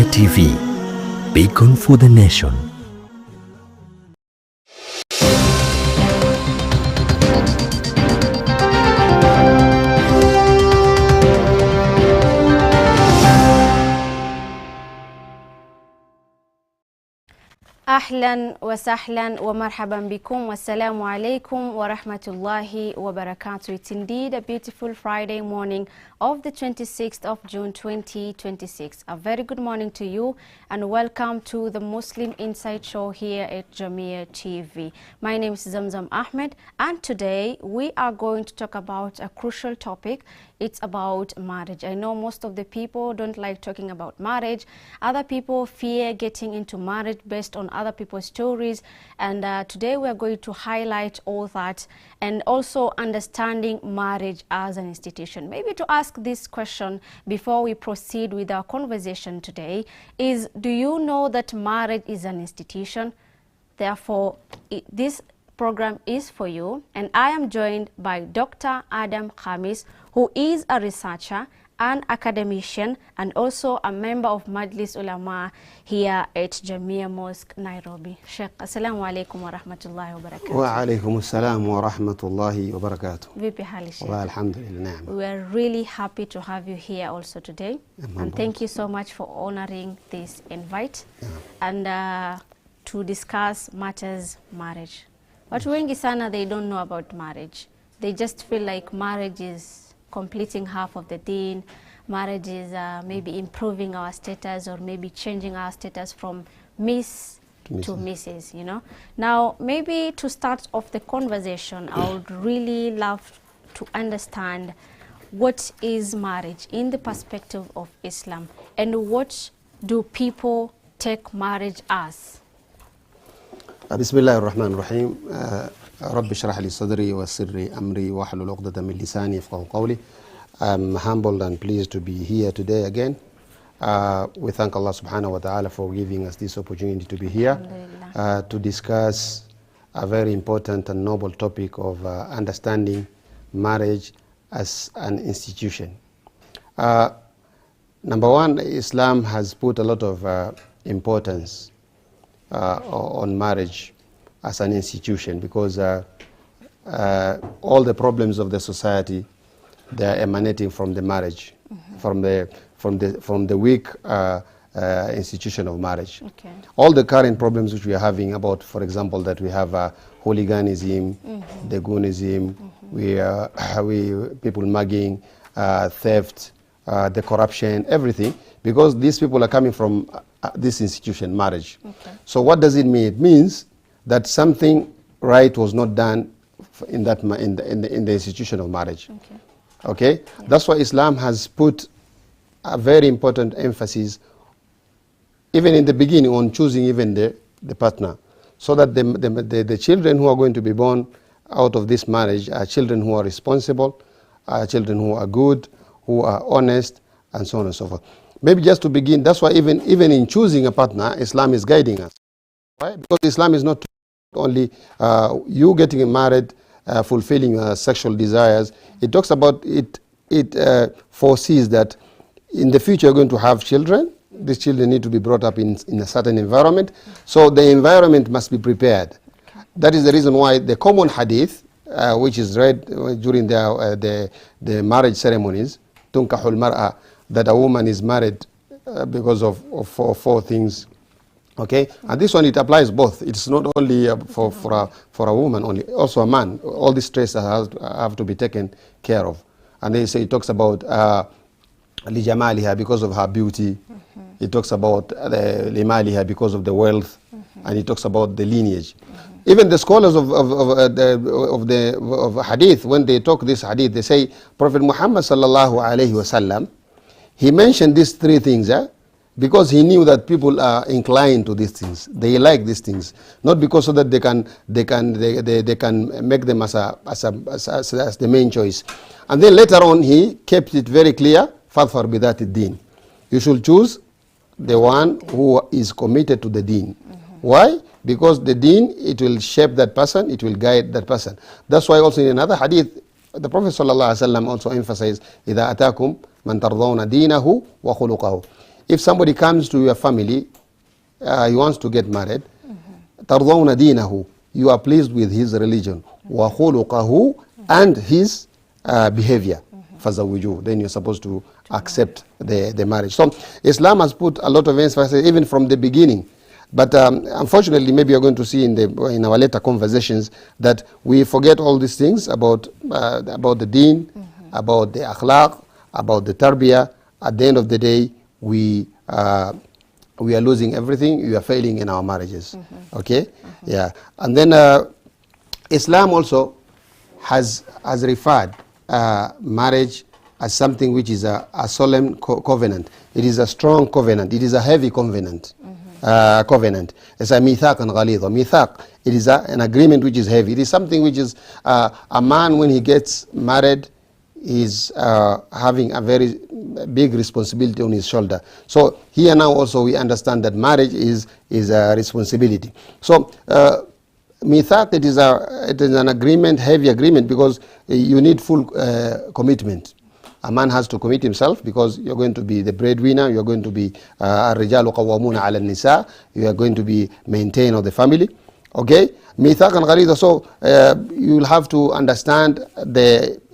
JamiaTV, Beacon for the Nation. أهلا وسهلا ومرحبا بكم والسلام عليكم ورحمة الله وبركاته. It's indeed a beautiful Friday morning of the 26th of June 2026. A very good morning to you and welcome to the Muslim Insight Show here at JamiaTV. My name is Zamzam Ahmed and today we are going to talk about a crucial topic. It's about marriage. I know most of the people don't like talking about marriage. Other people fear getting into marriage based on other people's stories, and today we are going to highlight all that and also understanding marriage as an institution. Maybe to ask this question before we proceed with our conversation today is, do you know that marriage is an institution? Therefore, this program is for you, and I am joined by Dr. Adam Khamis, who is a researcher, an academician, and also a member of Majlis Ulama here at Jamia Mosque, Nairobi. Sheikh, assalamu alaikum wa rahmatullahi wa barakatuh. Wa alaikum assalam wa rahmatullahi wa barakatuh. Vipi hali Sheikh? Wa alhamdulillah. We are really happy to have you here also today. And thank you so much for honoring this invite and to discuss matters marriage. Watu wengi sana, they don't know about marriage. They just feel like marriage is completing half of the deen. Marriage is maybe improving our status or maybe changing our status from Miss to Mrs., you know. Now, maybe to start off the conversation, I would really love to understand what is marriage in the perspective of Islam and what do people take marriage as? Bismillah ar-Rahman ar-Rahim. Rabbi shrah li sadri wa sirri amri wa hlul uqdatan min lisani yafqahu qawli. I'm humbled and pleased to be here today again. We thank Allah subhanahu wa ta'ala for giving us this opportunity to be here to discuss a very important and noble topic of understanding marriage as an institution. Number one, Islam has put a lot of importance on marriage as an institution, because all the problems of the society, they are emanating from the marriage, from the weak institution of marriage. Okay. All the current problems which we are having about, for example, that we have hooliganism, the goonism, people mugging, theft, the corruption, everything, because these people are coming from this institution, marriage. Okay. So what does it mean? It means that something right was not done in that in the institution of marriage. Okay. Yeah. That's why Islam has put a very important emphasis, even in the beginning, on choosing even the partner, so that the children who are going to be born out of this marriage are children who are responsible, are children who are good, who are honest, and so on and so forth. Maybe just to begin, that's why even in choosing a partner, Islam is guiding us. Why? Because Islam is not only you getting married, fulfilling your sexual desires. It talks about it foresees that in the future you're going to have children. These children need to be brought up in a certain environment. So the environment must be prepared. That is the reason why the common hadith, which is read during the marriage ceremonies, tunkahul mar'a, that a woman is married because of four things. Okay, and this one, it applies both. It's not only for a woman only, also a man. All these traits have to be taken care of. And they say, it talks about lijamaliha, because of her beauty. It talks about limaliha, because of the wealth, and it talks about the lineage. Even the scholars of hadith, when they talk this hadith, they say Prophet Muhammad sallallahu alaihi wasallam, he mentioned these three things, because he knew that people are inclined to these things. They like these things, not because so that they can make them as the main choice. And then later on, he kept it very clear. فَظْفَرْ بِذَاتِ الدِّينِ. You should choose the one who is committed to the deen. Why? Because the deen, it will shape that person, it will guide that person. That's why also in another hadith, the Prophet ﷺ also emphasized, إِذَا أَتَاكُمْ مَنْ تَرْضَوْنَ دِينَهُ وَخُلُقَهُ. if somebody comes to your family, he wants to get married, ترضون دينه, you are pleased with his religion, وخلقه, and his behavior, فزوجوه, then you're supposed to accept the marriage. So Islam has put a lot of emphasis even from the beginning. But unfortunately, maybe you're going to see in our later conversations that we forget all these things about the deen, about the akhlaq, about the tarbiyah. At the end of the day, we are losing everything. We are failing in our marriages. Okay, yeah. And then Islam also has referred marriage as something which is a solemn covenant. It is a strong covenant. It is a heavy covenant. Covenant. It's a mithaq and ghalidha. Mithaq, it is an agreement which is heavy. It is something which is a man, when he gets married, is having a very big responsibility on his shoulder. So here now also we understand that marriage is a responsibility. So mithaq, it is an agreement, heavy agreement, because you need full commitment. A man has to commit himself, because you're going to be the breadwinner, you're going to be الرجال قوامون على النساء, you are going to be maintainer of the family. Okay, mithaq and ghalidha. So you will have to understand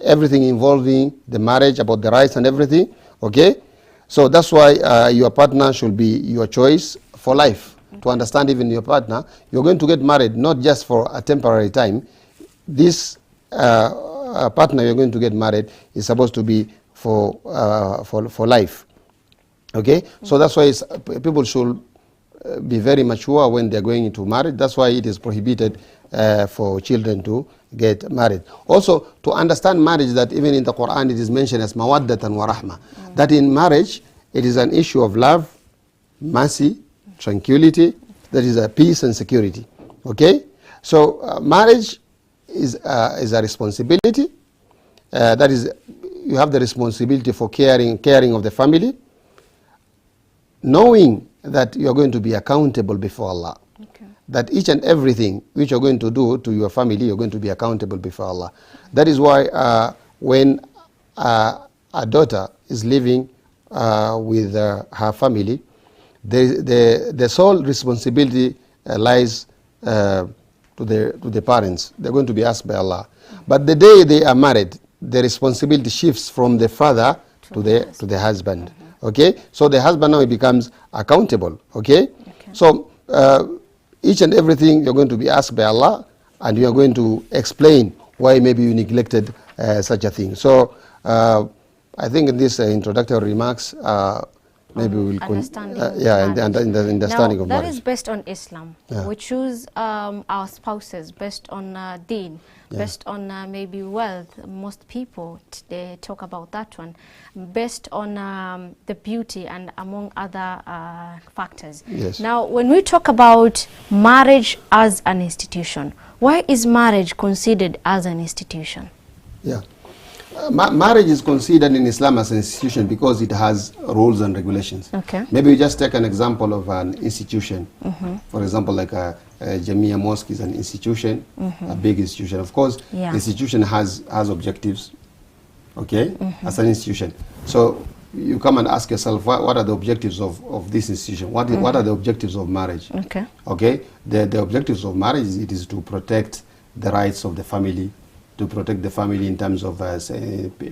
everything involving the marriage, about the rights and everything. Okay, so that's why your partner should be your choice for life. To understand even your partner, you're going to get married not just for a temporary time. This partner you're going to get married is supposed to be for life. Okay, so that's why people should be very mature when they're going into marriage. That's why it is prohibited for children to get married. Also, to understand marriage, that even in the Quran it is mentioned as mawaddatan wa rahma, that in marriage it is an issue of love, mercy, tranquility, that is a peace and security. Okay, so marriage is a responsibility. That is, you have the responsibility for caring of the family, knowing that you are going to be accountable before Allah. Okay. That each and everything which you're going to do to your family, you're going to be accountable before Allah. That is why when a daughter is living with her family, the sole responsibility lies to the parents. They're going to be asked by Allah. But the day they are married, the responsibility shifts from the father to the husband. Okay, so the husband now becomes accountable. Okay, so each and everything you're going to be asked by Allah, and you are going to explain why maybe you neglected such a thing. So I think in this introductory remarks, maybe we will understanding understanding of marriage. That is based on Islam. Yeah. We choose our spouses based on deen, based on maybe wealth. Most people they talk about that one, based on the beauty and among other factors. Yes. Now, when we talk about marriage as an institution, why is marriage considered as an institution? Yeah. Marriage is considered in Islam as an institution because it has rules and regulations. Okay. Maybe we just take an example of an institution. For example, like a Jamia Mosque is an institution, a big institution. Of course, institution has objectives, okay, as an institution. So you come and ask yourself, what are the objectives of this institution? What are the objectives of marriage? Okay. Okay. The objectives of marriage, it is to protect the rights of the family, to protect the family in terms of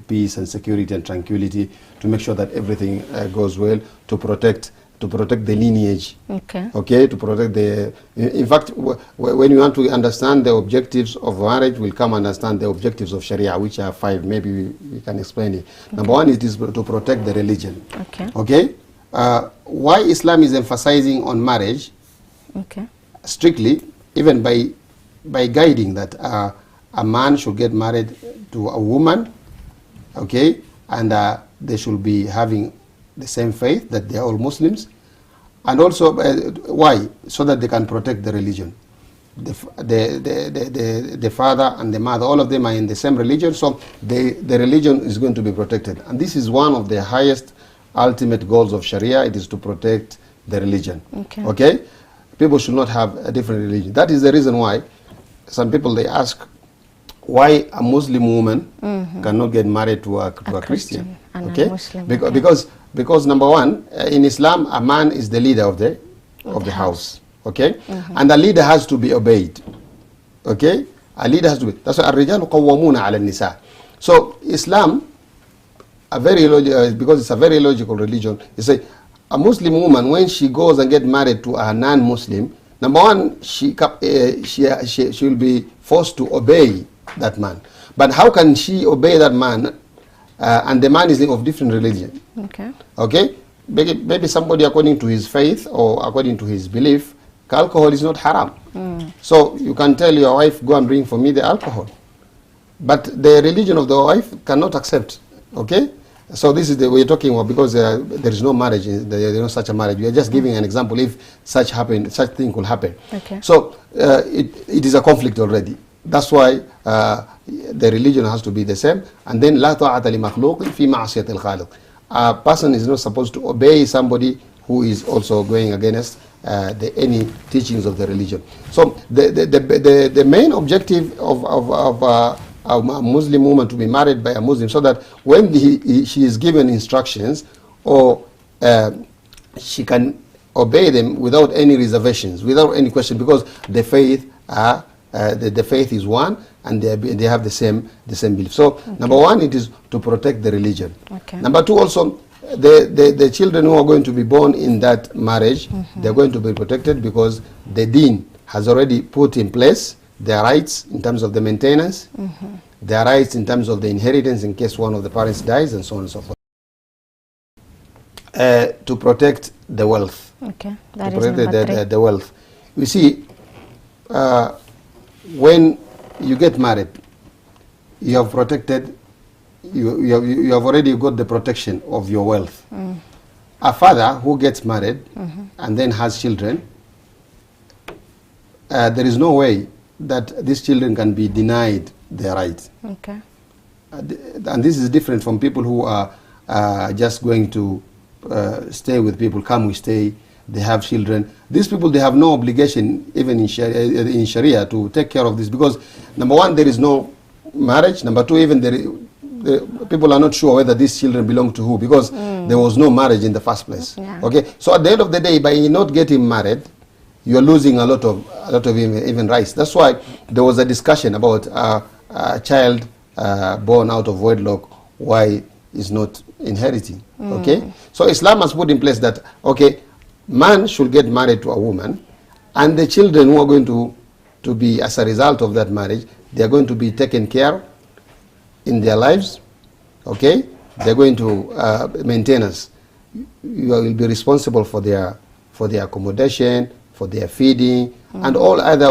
peace and security and tranquility, to make sure that everything goes well, to protect the lineage. Okay. Okay, to protect the. In fact, when you want to understand the objectives of marriage, we'll come understand the objectives of Sharia, which are 5. Maybe we can explain it. Okay. Number 1, it is to protect the religion. Okay. Okay. Why Islam is emphasizing on marriage? Okay. Strictly, even by guiding that. A man should get married to a woman, okay, and they should be having the same faith, that they are all Muslims. And also, why? So that they can protect the religion. The father and the mother, all of them are in the same religion, so the religion is going to be protected. And this is one of the highest ultimate goals of Sharia. It is to protect the religion. Okay. Okay? People should not have a different religion. That is the reason why some people, they ask, why a Muslim woman cannot get married to a Christian, and okay? a Muslim, Because because number one, in Islam, a man is the leader of the house. Okay, and the leader has to be obeyed. Okay, a leader has to be. That's why الرجال قوامون على النساء. So Islam, because it's a very logical religion. You say a Muslim woman, when she goes and get married to a non-Muslim, number one, she will be forced to obey that man. But how can she obey that man, and the man is of different religion? Okay. Okay. Maybe somebody according to his faith or according to his belief, alcohol is not haram. So you can tell your wife, go and bring for me the alcohol. But the religion of the wife cannot accept. Okay. So this is the we're talking about, because there is no marriage, there is no such a marriage. We are just giving an example if such thing could happen. Okay. So it is a conflict already. That's why the religion has to be the same. And then لا طاعة لمخلوق في معصية الخالق. A person is not supposed to obey somebody who is also going against any teachings of the religion. So the main objective of a Muslim woman to be married by a Muslim, so that when she is given instructions, or she can obey them without any reservations, without any question, because the faith the faith is one, and they have the same belief. So number one, it is to protect the religion. Okay. Number two, also the children who are going to be born in that marriage, they're going to be protected, because the deen has already put in place their rights in terms of the maintenance, their rights in terms of the inheritance in case one of the parents dies, and so on and so forth. To protect the wealth. Okay. To protect the wealth. You see, when you get married, you have protected, you have already got the protection of your wealth. A father who gets married and then has children, there is no way that these children can be denied their rights. Okay. And this is different from people who are just going to stay with people, come we stay, they have children. These people, they have no obligation, even in Sharia, to take care of this, because number one, there is no marriage. Number two, even people are not sure whether these children belong to who, because there was no marriage in the first place. Yeah. Okay, so at the end of the day, by not getting married, you are losing a lot of even rights. That's why there was a discussion about a child born out of wedlock, why is not inheriting. Okay, so Islam has put in place that, okay, man should get married to a woman, and the children who are going to be, as a result of that marriage, they are going to be taken care in their lives. Okay, they're going to maintain us. You will be responsible for their accommodation, for their feeding, and all other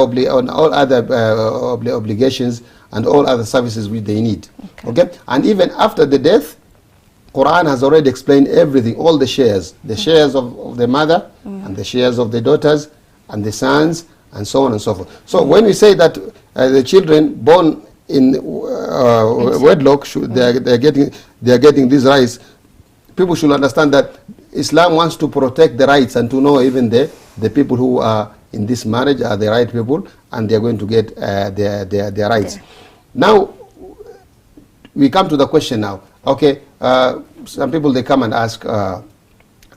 obligations and all other services which they need. Okay, and even after the death, Quran has already explained everything, all the shares of the mother, and the shares of the daughters, and the sons, and so on and so forth. So when we say that the children born in wedlock, they are getting these rights, people should understand that Islam wants to protect the rights, and to know even the people who are in this marriage are the right people, and they are going to get their rights. Okay. Now we come to the question now. Okay, some people, they come and ask,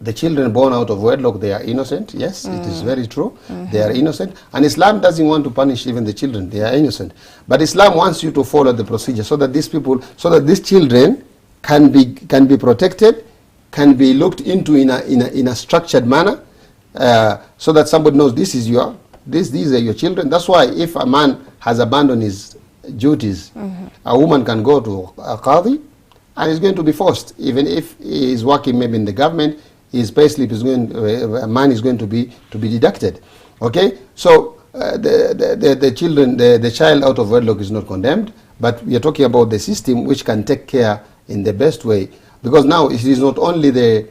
the children born out of wedlock, they are innocent. Yes, it is very true. They are innocent, and Islam doesn't want to punish even the children. They are innocent, but Islam wants you to follow the procedure, so that these children can be protected, can be looked into in a structured manner, so that somebody knows these are your children. That's why if a man has abandoned his duties, a woman can go to a qadi, and is going to be forced, even if he is working maybe in the government, his payslip is man is going to be deducted. Okay, so the child out of wedlock is not condemned, but we are talking about the system which can take care in the best way, because now it is not only the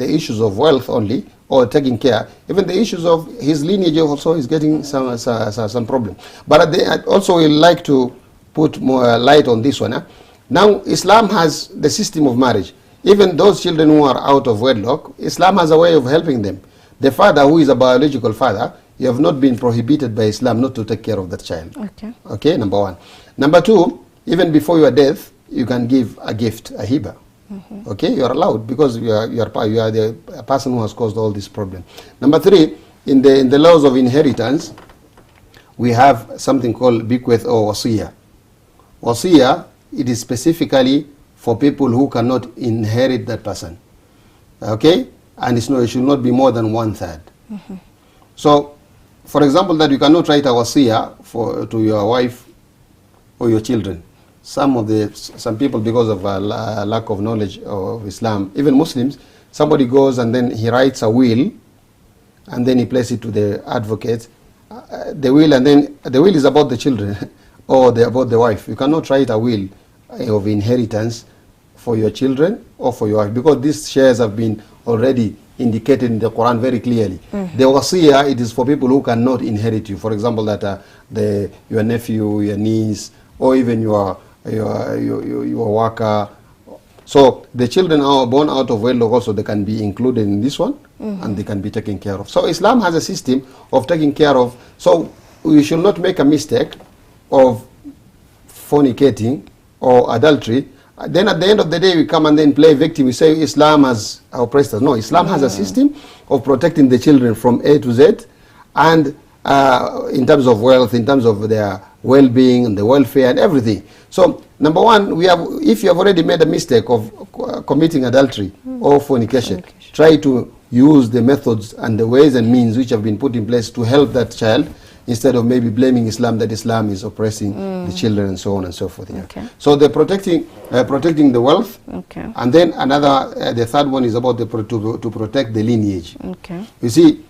issues of wealth only, or taking care, even the issues of his lineage also is getting some problem. But also we like to put more light on this one. Now Islam has the system of marriage. Even those children who are out of wedlock, Islam has a way of helping them. The father, who is a biological father, you have not been prohibited by Islam not to take care of that child. Okay, number one. Number two, even before your death, you can give a gift, a hiba. Okay, you are allowed because you are the person who has caused all this problem. Number 3, in the laws of inheritance, we have something called bequest or wasiya. Wasiya, it is specifically for people who cannot inherit that person. Okay, and it should not be more than 1/3. So, for example, that you cannot write a wasiya to your wife or your children. Some people, because of lack of knowledge of Islam, even Muslims, somebody goes and then he writes a will, and then he places it to the advocate. The will, and then the will is about the children or about the wife. You cannot write a will of inheritance for your children or for your wife, because these shares have been already indicated in the Quran very clearly. The wasiya, it is for people who cannot inherit you. For example, that your nephew, your niece, or even your worker. So the children are born out of wedlock also, they can be included in this one, and they can be taken care of. So Islam has a system of taking care of. So we should not make a mistake of fornicating or adultery. Then at the end of the day, we come and then play victim. We say Islam has oppressed us. No, Islam has a system of protecting the children from A to Z, and in terms of wealth, in terms of their well-being and the welfare and everything. So number 1, if you have already made a mistake of committing adultery or fornication, try to use the methods and the ways and means which have been put in place to help that child, instead of maybe blaming Islam that Islam is oppressing the children and so on and so forth. Yeah. Okay. So they're protecting the wealth. Okay. And then the third one is about to protect the lineage. Okay. You see,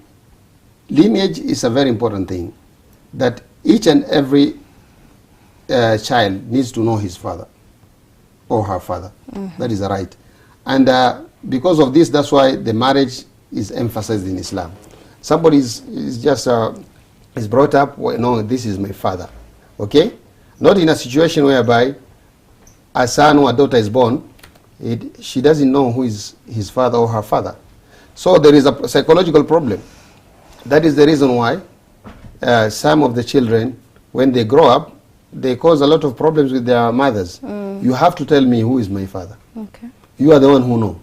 lineage is a very important thing, that each and every child needs to know his father or her father. That is a right. And because of this, that's why the marriage is emphasized in Islam. Somebody is brought up, well, no, this is my father. Okay? Not in a situation whereby a son or a daughter is born, she doesn't know who is his father or her father. So there is a psychological problem. That is the reason why some of the children, when they grow up, they cause a lot of problems with their mothers. You have to tell me who is my father. Okay. You are the one who know.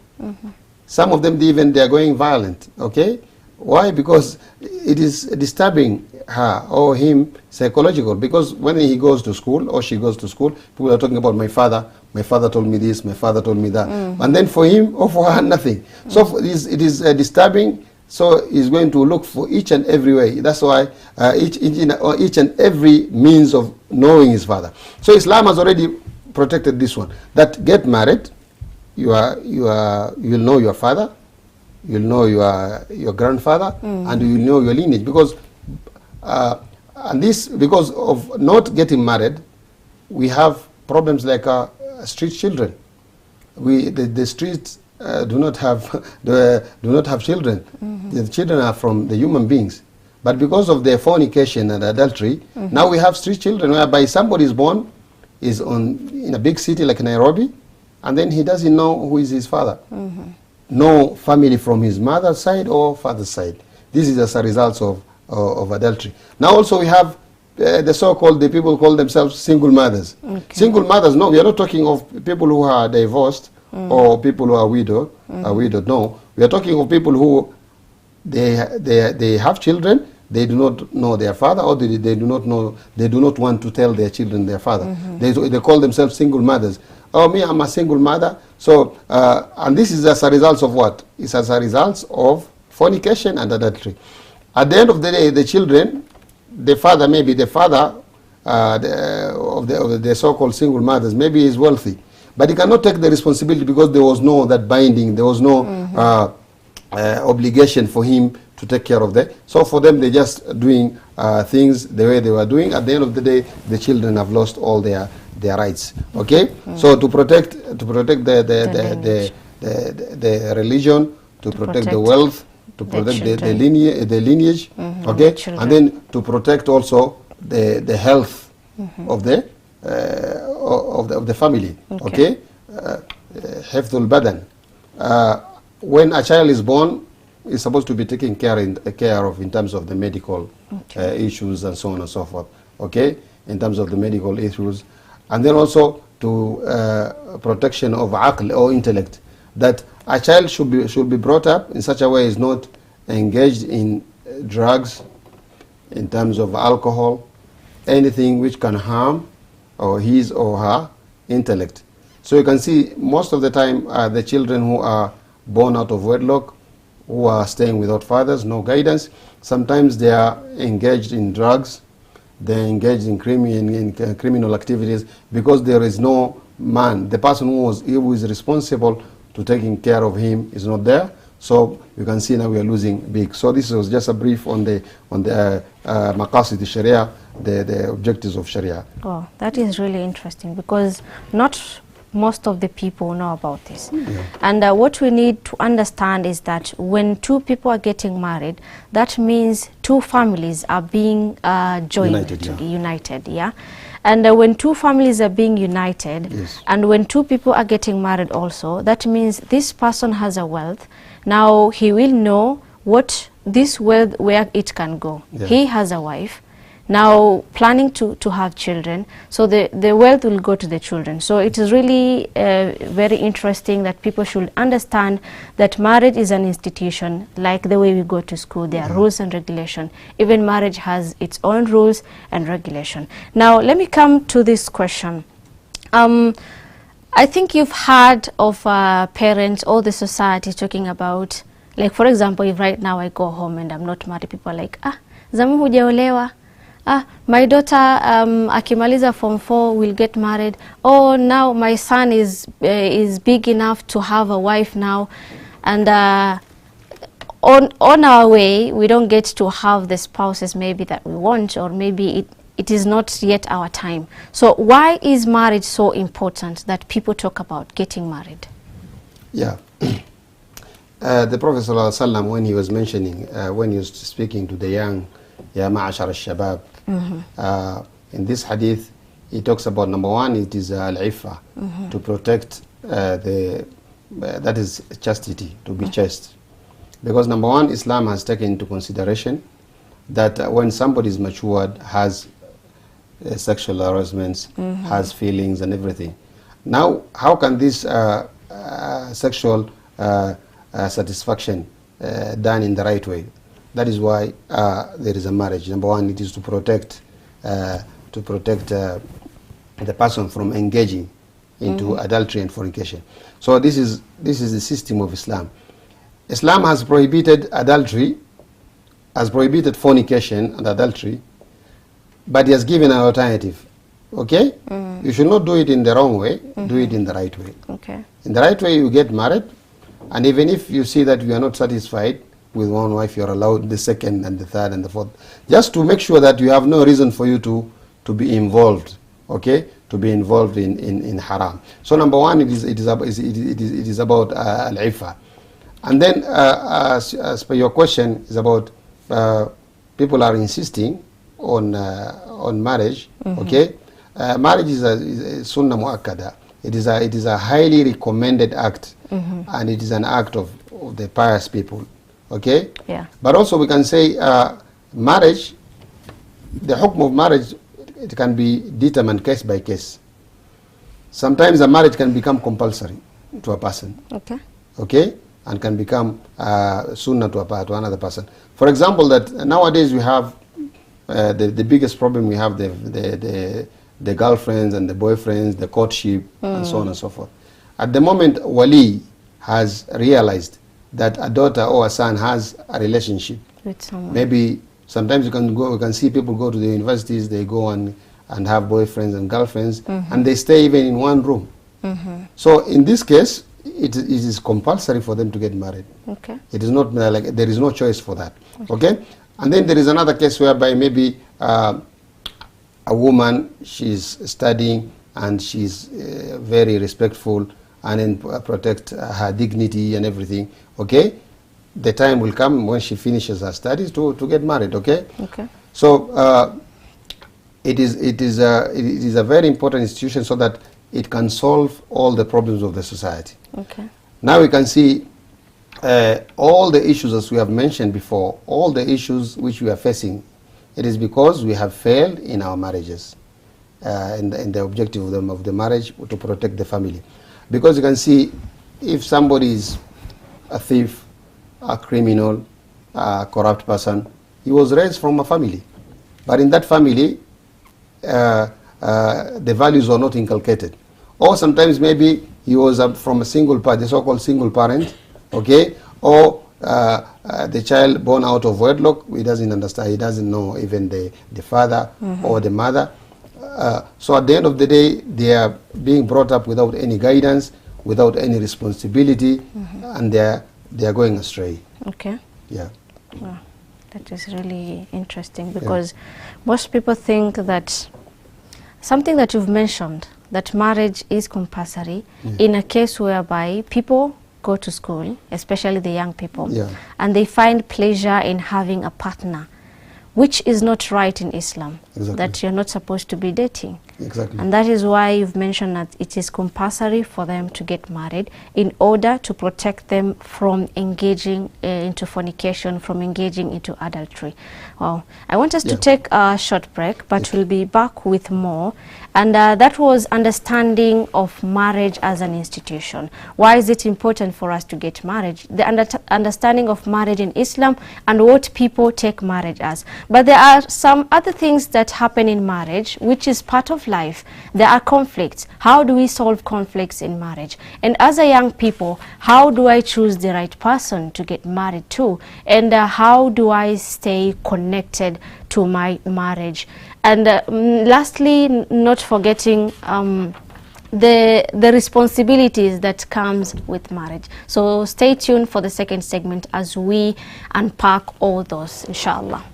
Some of them, they are going violent. Okay? Why? Because it is disturbing her or him psychological. Because when he goes to school or she goes to school, people are talking about my father told me this, my father told me that. And then for him or for her, nothing. So it is disturbing. So he's going to look for each and every way. That's why each and every means of knowing his father. So Islam has already protected this one. That get married, you'll know your father, you'll know your grandfather, and you will know your lineage. Because because of not getting married, we have problems like street children. The streets do not have children. The children are from the human beings. But because of their fornication and adultery, now we have street children whereby somebody is born, is in a big city like Nairobi, and then he doesn't know who is his father. No family from his mother's side or father's side. This is as a result of adultery. Now also we have the people call themselves single mothers. Okay. Single mothers, no, we are not talking of people who are divorced or people who are widowed. No, we are talking of people who they have children. They do not know their father, or they do not want to tell their children their father. They call themselves single mothers. Oh, me, I'm a single mother. So, and this is as a result of what? It's as a result of fornication and adultery. At the end of the day, the children, the father of the so-called single mothers, maybe is wealthy, but he cannot take the responsibility because there was no that binding, there was no obligation for him to take care of that. So for them, they're just doing things the way they were doing. At the end of the day, the children have lost all their rights. Okay, so to protect the religion, to protect the wealth, to protect the lineage, okay, and then to protect also the health of the family. Okay, Hifdhul Badan. When a child is born, is supposed to be taken care of in terms of the medical issues and so on and so forth. Okay, in terms of the medical issues. And then also protection of aql or intellect, that a child should be brought up in such a way is not engaged in drugs, in terms of alcohol, anything which can harm or his or her intellect. So you can see most of the time the children who are born out of wedlock, who are staying without fathers, no guidance, sometimes they are engaged in drugs, they're engaged in criminal activities because there is no man. The person who is responsible to taking care of him is not there. So you can see now we are losing big. So this was just a brief on the maqasid Sharia, the objectives of Sharia. Oh, that is really interesting because not most of the people know about this. Yeah. And what we need to understand is that when two people are getting married, that means two families are being joined, united, yeah. And when two families are being united, yes, and when two people are getting married also, that means this person has a wealth. Now he will know what this wealth, where it can go. Yeah. He has a wife, now planning to have children, so the wealth will go to the children. So it is really very interesting that people should understand that marriage is an institution, like the way we go to school. There are rules and regulation. Even marriage has its own rules and regulation. Now let me come to this question. I think you've heard of parents or the society talking about, like for example, if right now I go home and I'm not married, people are like, zamu hujaolewa. My daughter akimaliza form 4 will get married. Oh, now my son is big enough to have a wife now, and on our way we don't get to have the spouses maybe that we want, or maybe it is not yet our time. So why is marriage so important that people talk about getting married? Yeah. The Prophet ﷺ, when he was mentioning, when he was speaking to the young, Ya ma'ashar al-shabab, in this hadith, he talks about, number one, it is al-iffa, to protect that is chastity, to be chaste. Because number one, Islam has taken into consideration that when somebody is matured, has sexual arousements, has feelings and everything. Now, how can this sexual satisfaction done in the right way? That is why there is a marriage. Number one, it is to protect the person from engaging into adultery and fornication. So this is the system of Islam. Islam has prohibited adultery, has prohibited fornication and adultery, but he has given an alternative. Okay? You should not do it in the wrong way, do it in the right way. Okay. In the right way, you get married, and even if you see that you are not satisfied with one wife, you are allowed the second and the third and the fourth, just to make sure that you have no reason for you to be involved, okay, to be involved in haram. So number one, it is about al-ifa. And then as per your question, is about people are insisting on marriage, okay. Marriage is a sunnah muakkada. It is a highly recommended act, and it is an act of the pious people. Okay? Yeah. But also we can say marriage, the hukm of marriage, it can be determined case by case. Sometimes a marriage can become compulsory to a person. Okay. Okay? And can become sunnah to another person. For example, that nowadays we have the biggest problem we have the girlfriends and the boyfriends, the courtship, and so on and so forth. At the moment, wali has realized that a daughter or a son has a relationship with someone. Maybe sometimes you can see people go to the universities, they go and have boyfriends and girlfriends, and they stay even in one room. So in this case, it is compulsory for them to get married. Okay. It is not like there is no choice for that. Okay. And then there is another case whereby maybe a woman, she's studying and she's very respectful and then protect her dignity and everything. Okay, the time will come when she finishes her studies to get married. Okay. Okay. So it is a very important institution so that it can solve all the problems of the society. Okay. Now we can see all the issues, as we have mentioned before, all the issues which we are facing. It is because we have failed in our marriages. in the objective of the marriage, to protect the family. Because you can see, if somebody is a thief, a criminal, a corrupt person, he was raised from a family. But in that family, the values were not inculcated. Or sometimes maybe he was from a single parent, the so-called single parent, okay? Or the child born out of wedlock, he doesn't understand, he doesn't know even the father or the mother. So at the end of the day, they are being brought up without any guidance, without any responsibility, and they are going astray. Okay. Yeah. Wow. That is really interesting, because most people think that something that you've mentioned, that marriage is compulsory in a case whereby people go to school, especially the young people, and they find pleasure in having a partner, which is not right in Islam. That you're not supposed to be dating. Exactly. And that is why you've mentioned that it is compulsory for them to get married in order to protect them from engaging into fornication, from engaging into adultery. Well, I want us to take a short break, but we'll be back with more. And that was understanding of marriage as an institution. Why is it important for us to get married? The understanding of marriage in Islam and what people take marriage as. But there are some other things that happen in marriage, which is part of life. There are conflicts. How do we solve conflicts in marriage? And as a young people, how do I choose the right person to get married to? And how do I stay connected to my marriage? And lastly, not forgetting the responsibilities that comes with marriage. So stay tuned for the second segment as we unpack all those, inshallah.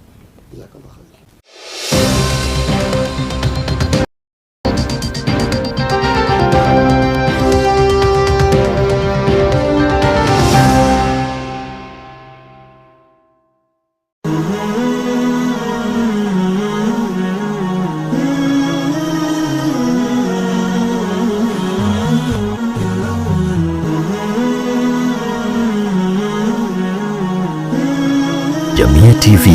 JamiaTV,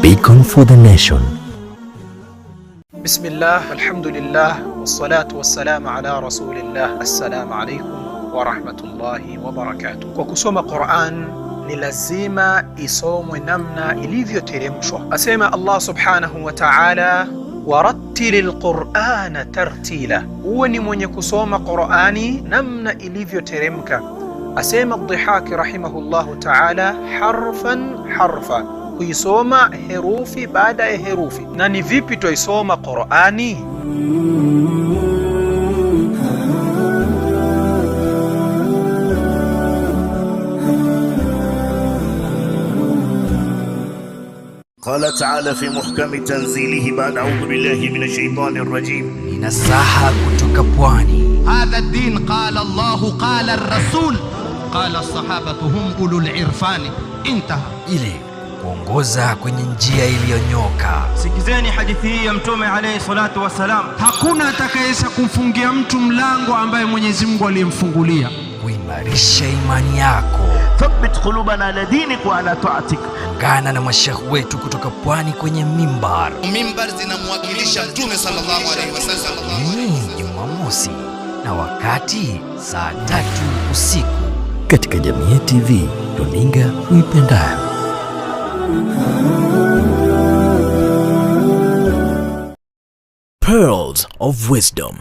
beacon for the nation. Bismillah, alhamdulillah, wassalatu wassalamu ala rasulillah. Assalamu alaikum wa rahmatullahi wa barakatuh. Kwa kusoma Qur'an ni lazima isomwe namna ilivyoteremshwa. Asema Allah subhanahu wa ta'ala, warattilil Qur'ana tartila, uwe ni mwenye kusoma Qur'ani namna ilivyoteremka. Asema Dhihaki rahimahullahu ta'ala, harfan harfa, kuisoma herufi baada ya herufi. Na ni vipi tuisoma Qur'ani? قال تعالى في محكم تنزيله بعد أعوذ بالله من الشيطان الرجيم Ninasaha kutoka pwani. هذا الدين قال الله قال الرسول قال الصحابة هم أولو العرفان انتهى. Ili kuongoza kwenye njia iliyonyoka. Sikizeni hadithi hii ya Mtume alayhi salatu wasalam. Hakuna atakayeweza kumfungia mtu mlango ambaye Mwenyezi Mungu alimfungulia. Kuimarisha imani yako. ثبت قلوبنا على دينك وعلى طاعتك. Ungana na mashekh wetu kutoka pwani kwenye mimbar. Mimbar zinamwakilisha Mtume sallallahu alaihi wasallam. Ni Jumamosi na wakati saa 3 usiku katika JamiaTV, runinga uipendayo. Pearls of Wisdom.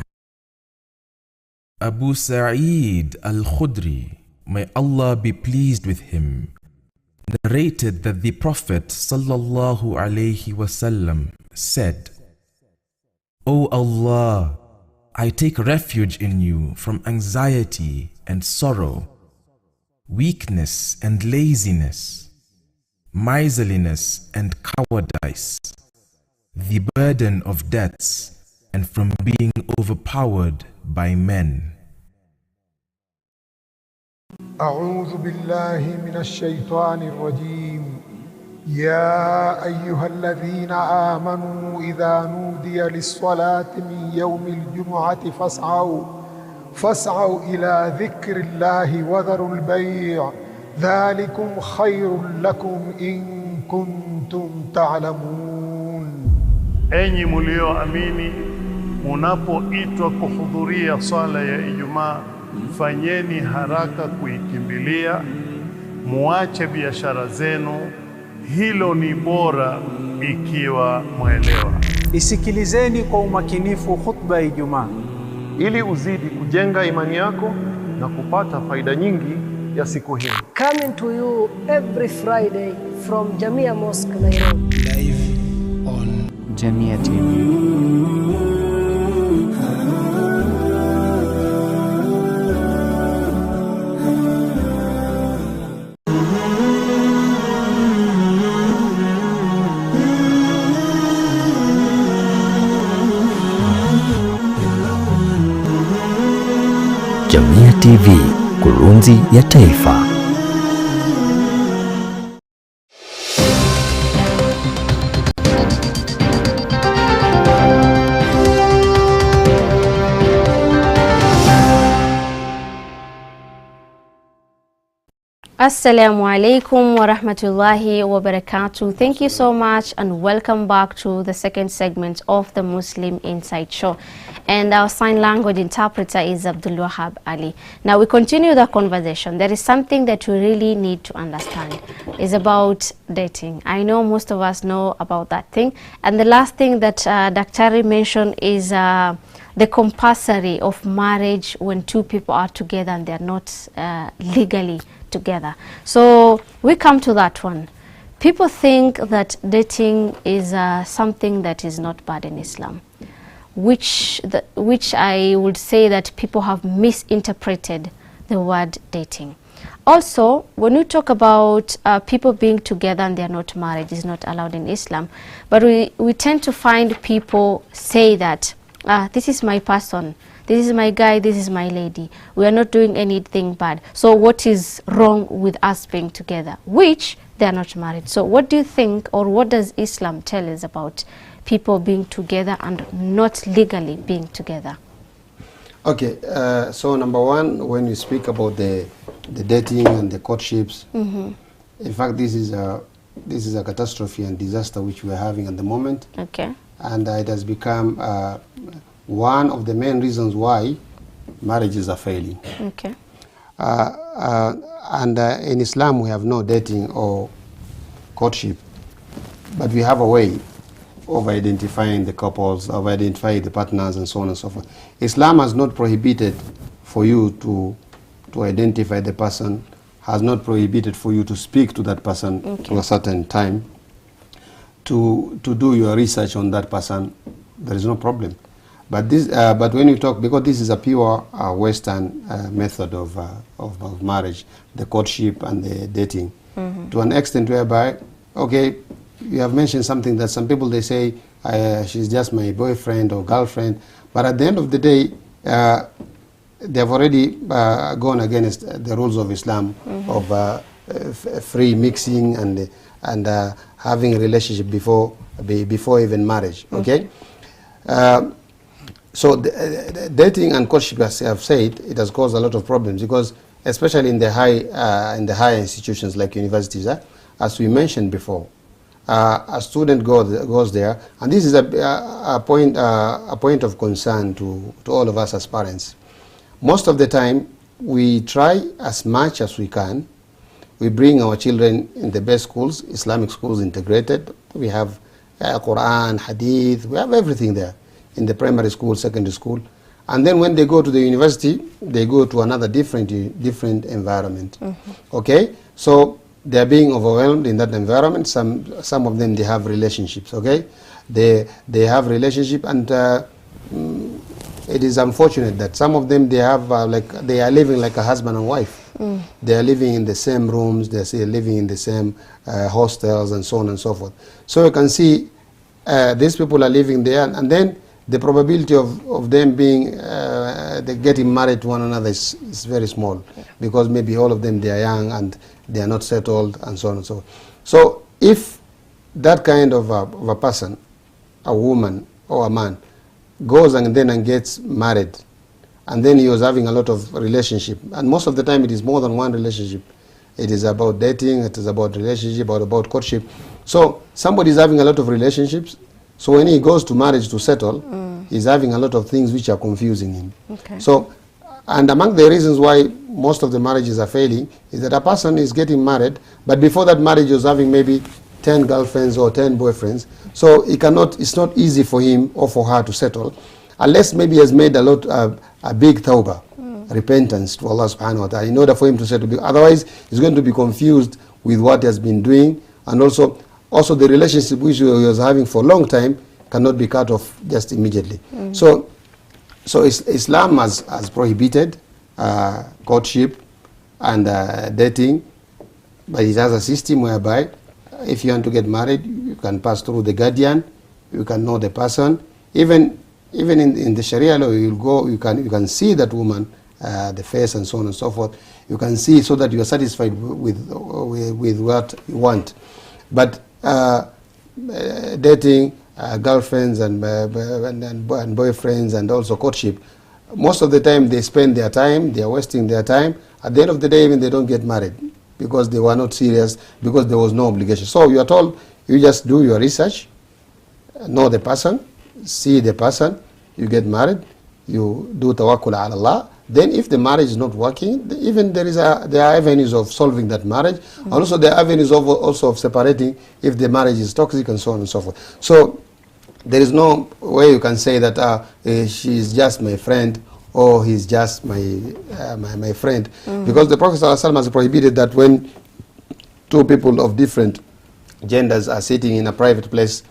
Abu Sa'id al-Khudri, may Allah be pleased with him, narrated that the Prophet sallallahu alaihi wasallam said, O Allah, I take refuge in you from anxiety and sorrow, weakness and laziness, miserliness and cowardice, the burden of debts, and from being overpowered by men. أعوذ بالله من الشيطان الرجيم. يا أيها الذين آمنوا إذا نودي للصلاة من يوم الجمعة فاسعوا إلى ذكر الله وذروا البيع ذلكم خير لكم إن كنتم تعلمون. Enyi mulioamini, munapoitwa kuhudhuria swala ya Ijumaa, fanyeni haraka kuikimbilia, muache biashara zenu. Hilo ni bora ikiwa mwelewa. Isikilizeni kwa umakinifu khutba ya Ijumaa ili uzidi kujenga imani yako na kupata faida nyingi ya siku hii. Coming to you every Friday from Jamia Mosque, Nairobi. Live on JamiaTV. JamiaTV, kurunzi ya taifa. Assalamu alaikum wa rahmatullahi wa barakatuh. Thank you so much and welcome back to the second segment of the Muslim Insight Show. And our sign language interpreter is Abdul Wahab Ali. Now we continue the conversation. There is something that we really need to understand. It's about dating. I know most of us know about that thing. And the last thing that Dr. mentioned is the compulsory of marriage when two people are together and they are not legally together. So we come to that one. People think that dating is something that is not bad in Islam, which I would say that people have misinterpreted the word dating. Also, when we talk about people being together and they are not married, is not allowed in Islam, but we tend to find people say that this is my person, this is my guy, this is my lady, we are not doing anything bad, so what is wrong with us being together, which they are not married. So what do you think, or what does Islam tell us about people being together and not legally being together? Okay, so number one, when you speak about the dating and the courtships, in fact this is a catastrophe and disaster which we are having at the moment. Okay. And it has become one of the main reasons why marriages are failing. Okay. And in Islam we have no dating or courtship, but we have a way of identifying the couples, of identifying the partners, and so on and so forth. Islam has not prohibited for you to identify the person, has not prohibited for you to speak to that person to a certain time, to do your research on that person. There is no problem. But this, but when you talk, because this is a pure Western method of marriage, the courtship and the dating, to an extent whereby, okay, you have mentioned something that some people, they say she's just my boyfriend or girlfriend, but at the end of the day, they have already gone against the rules of Islam of free mixing and having a relationship before even marriage. Okay. So the dating and courtship, as I have said, it has caused a lot of problems, because especially in the higher institutions like universities, as we mentioned before, a student goes there, and this is a point of concern to all of us as parents. Most of the time, we try as much as we can. We bring our children in the best schools, Islamic schools integrated. We have Quran, Hadith, we have everything there in the primary school, secondary school. And then when they go to the university, they go to another different environment. Okay? So they are being overwhelmed in that environment. Some of them, they have relationships, okay? They have relationship, and it is unfortunate that some of them, they have they are living like a husband and wife. They are living in the same rooms, they are living in the same hostels, and so on and so forth. So you can see these people are living there, and then the probability of them being getting married to one another is very small, because maybe all of them, they are young and they are not settled, and so on and so forth. So if that kind of a person, a woman or a man, goes and then gets married, and then he was having a lot of relationship, and most of the time it is more than one relationship. It is about dating, it is about relationship, or about courtship. So somebody is having a lot of relationships. So when he goes to marriage to settle, he's having a lot of things which are confusing him. Okay. So, and among the reasons why most of the marriages are failing is that a person is getting married, but before that marriage he was having maybe 10 girlfriends or 10 boyfriends. So he cannot, it's not easy for him or for her to settle, unless maybe he has made a big tawbah, repentance to Allah subhanahu wa ta'ala, in order for him to settle. Otherwise, he's going to be confused with what he has been doing, and also the relationship which he was having for a long time cannot be cut off just immediately. So Islam has prohibited courtship and dating, but it has a system whereby if you want to get married, you can pass through the guardian, you can know the person. Even in the Sharia law, you can see that woman, the face and so on and so forth. You can see so that you are satisfied with what you want. But dating, girlfriends and boyfriends and also courtship, most of the time they spend their time, they are wasting their time. At the end of the day, even they don't get married because they were not serious, because there was no obligation. So you are told, you just do your research, know the person, see the person, you get married, you do tawakkul ala Allah. Then if the marriage is not working, even there are avenues of solving that marriage. And also there are avenues of separating if the marriage is toxic and so on and so forth. So there is no way you can say that she is just my friend or he's just my friend. Because the Prophet ﷺ has prohibited that when two people of different genders are sitting in a private place,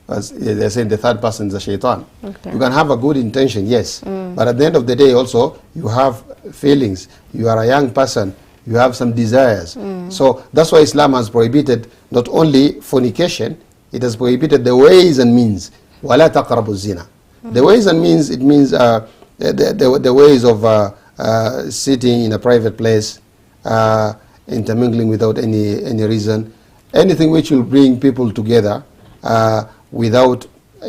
as they're saying, the third person is a shaitan. Okay. You can have a good intention, yes, but at the end of the day also you have feelings, you are a young person, you have some desires. So that's why Islam has prohibited not only fornication, it has prohibited the ways and means. وَلَا تَقْرَبُوا الزِّنَا. The ways and means, it means the ways of sitting in a private place, intermingling without any reason, anything which will bring people together without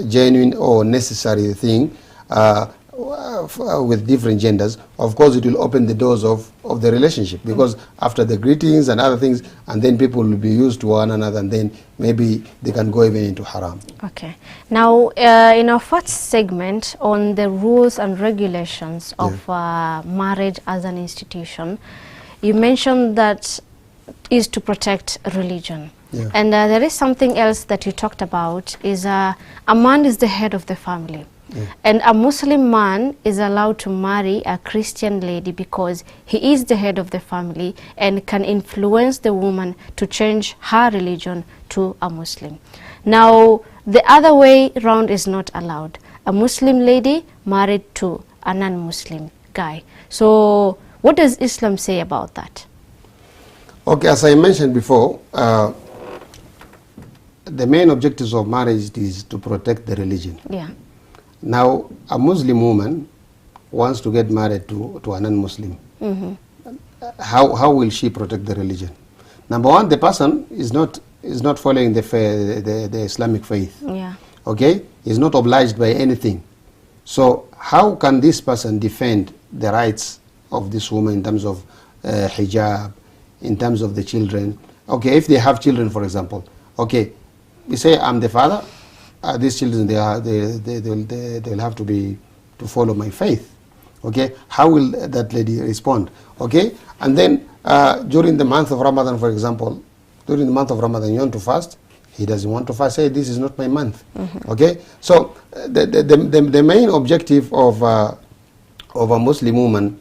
genuine or necessary thing, with different genders. Of course it will open the doors of the relationship, because after the greetings and other things, and then people will be used to one another, and then maybe they can go even into haram. Okay. Now in our first segment on the rules and regulations of marriage as an institution, you mentioned that is to protect religion. Yeah. And there is something else that you talked about, is a man is the head of the family. Yeah. And a Muslim man is allowed to marry a Christian lady because he is the head of the family and can influence the woman to change her religion to a Muslim. Now, the other way round is not allowed. A Muslim lady married to a non-Muslim guy. So, what does Islam say about that? Okay, as I mentioned before, the main objectives of marriage is to protect the religion. Yeah. Now, a Muslim woman wants to get married to a non-Muslim. How will she protect the religion? Number one, the person is not following the Islamic faith. Yeah. Okay, is not obliged by anything. So how can this person defend the rights of this woman in terms of hijab, in terms of the children? Okay, if they have children, for example, okay, we say I'm the father. These children, they'll have to follow my faith. Okay, how will that lady respond? Okay, and then during the month of Ramadan, for example, during the month of Ramadan, you want to fast. He doesn't want to fast. Say, this is not my month. Okay, so the main objective of a Muslim woman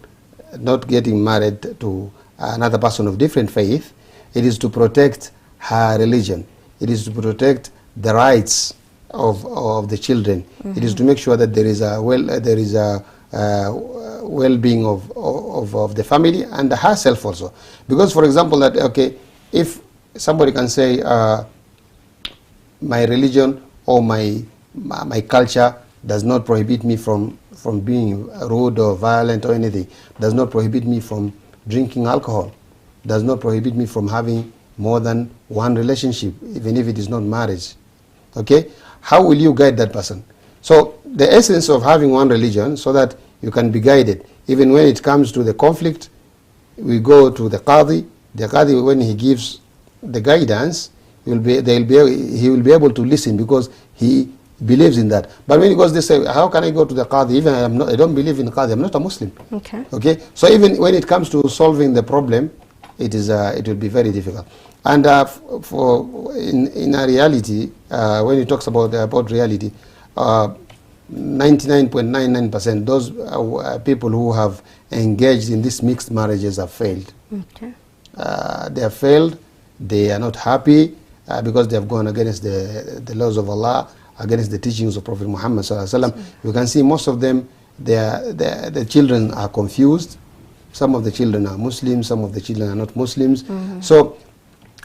not getting married to another person of different faith, it is to protect her religion. It is to protect the rights of the children. It is to make sure that there is a well-being of the family and herself also. Because, for example, that okay, if somebody can say my religion or my culture does not prohibit me from being rude or violent or anything, does not prohibit me from drinking alcohol, does not prohibit me from having more than one relationship, even if it is not marriage. Okay, how will you guide that person? So the essence of having one religion, so that you can be guided, even when it comes to the conflict, we go to the Qadi. The Qadi, when he gives the guidance, he will be able to listen, because he believes in that. But when he goes, they say, how can I go to the Qadi? Even I don't believe in Qadi. I'm not a Muslim. Okay. Okay. So even when it comes to solving the problem, it will be very difficult. And in a reality, when he talks about reality, 99.99% those people who have engaged in these mixed marriages have failed. Okay. They have failed. They are not happy because they have gone against the laws of Allah, against the teachings of Prophet Muhammad sallallahu alaihi wasallam. You can see most of them, the children are confused. Some of the children are Muslims, some of the children are not Muslims. So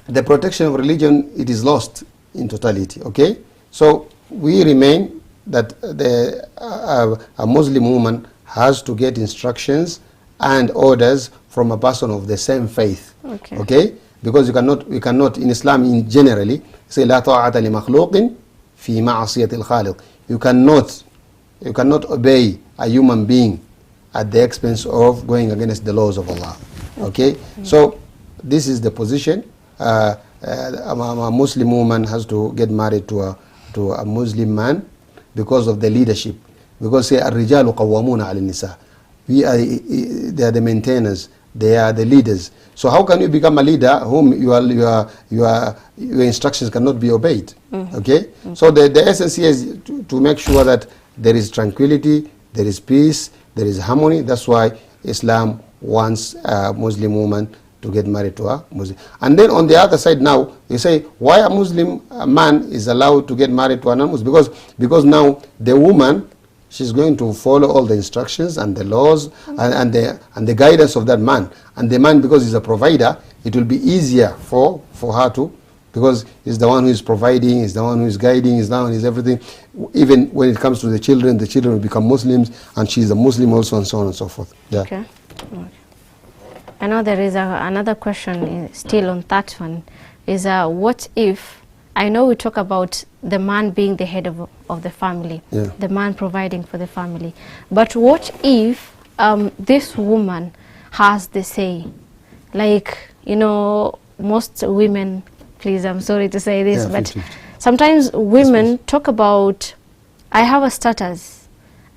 the protection of religion, it is lost in totality. Okay, so we remain that a Muslim woman has to get instructions and orders from a person of the same faith. Okay. Okay, because we cannot in Islam generally say لا طاعة لمخلوق في معصية الخالق. You cannot obey a human being at the expense of going against the laws of Allah. Okay, so this is the position. A Muslim woman has to get married to a Muslim man because of the leadership. Because say الرجال قوامون على النساء. They are the maintainers. They are the leaders. So how can you become a leader whom your instructions cannot be obeyed? Okay. So the essence here is to make sure that there is tranquility, there is peace, there is harmony. That's why Islam wants a Muslim woman to get married to a Muslim. And then on the other side now, you say, why a Muslim man is allowed to get married to a non-Muslim? Because now the woman, she's going to follow all the instructions and the laws and the guidance of that man. And the man, because he's a provider, it will be easier for her to, because he's the one who is providing, he's the one who is guiding, he's the one who is everything. Even when it comes to the children will become Muslims, and she's a Muslim also, and so on and so forth. Yeah. Okay. I know there is another question still on that one, is what if, I know we talk about the man being the head of the family, the man providing for the family, but what if this woman has the say? Like, you know, most women, please, I'm sorry to say this, but sometimes women talk about, I have a status,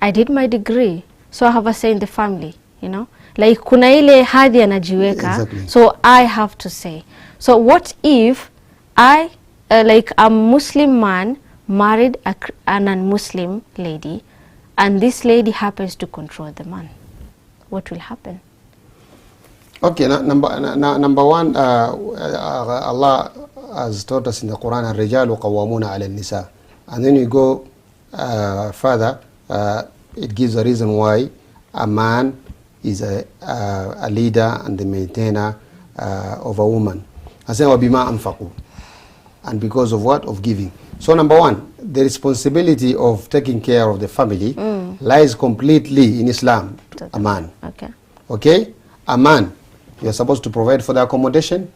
I did my degree, so I have a say in the family, you know. Like kuna ile hadhi anajiweka, so I have to say. So what if I, like a Muslim man married a non-Muslim lady, and this lady happens to control the man? What will happen? Okay, number one, Allah has taught us in the Quran, الرجال قوامون على النساء. And then you go further, it gives a reason why a man is a leader and the maintainer of a woman. And say, وَبِمَا أَنْفَقُوا. And because of what? Of giving. So number one, the responsibility of taking care of the family lies completely in Islam, a man. Okay. Okay? A man, you're supposed to provide for the accommodation,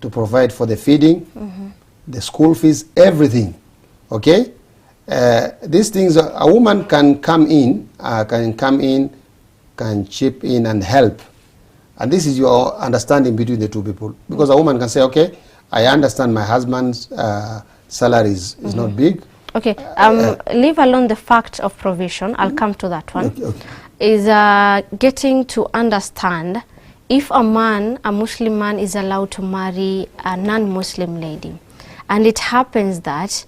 to provide for the feeding, the school fees, everything. Okay? These things, a woman can come in, can chip in and help. And this is your understanding between the two people. Because a woman can say, okay, I understand my husband's salary is not big. Okay, leave alone the fact of provision, I'll come to that one. Okay. Is getting to understand if a man, a Muslim man, is allowed to marry a non-Muslim lady. And it happens that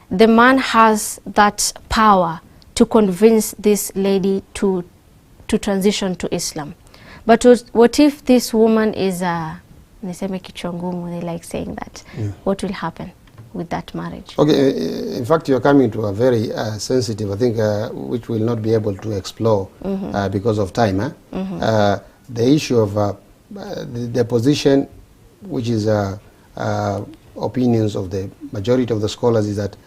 the man has that power to convince this lady to transition to Islam. But what if this woman is niseme kichwa ngumu, they like saying that. What will happen with that marriage? Okay, in fact, you're coming to a very sensitive, I think, which we'll not be able to explore because of time. The issue of the position, which is opinions of the majority of the scholars, is that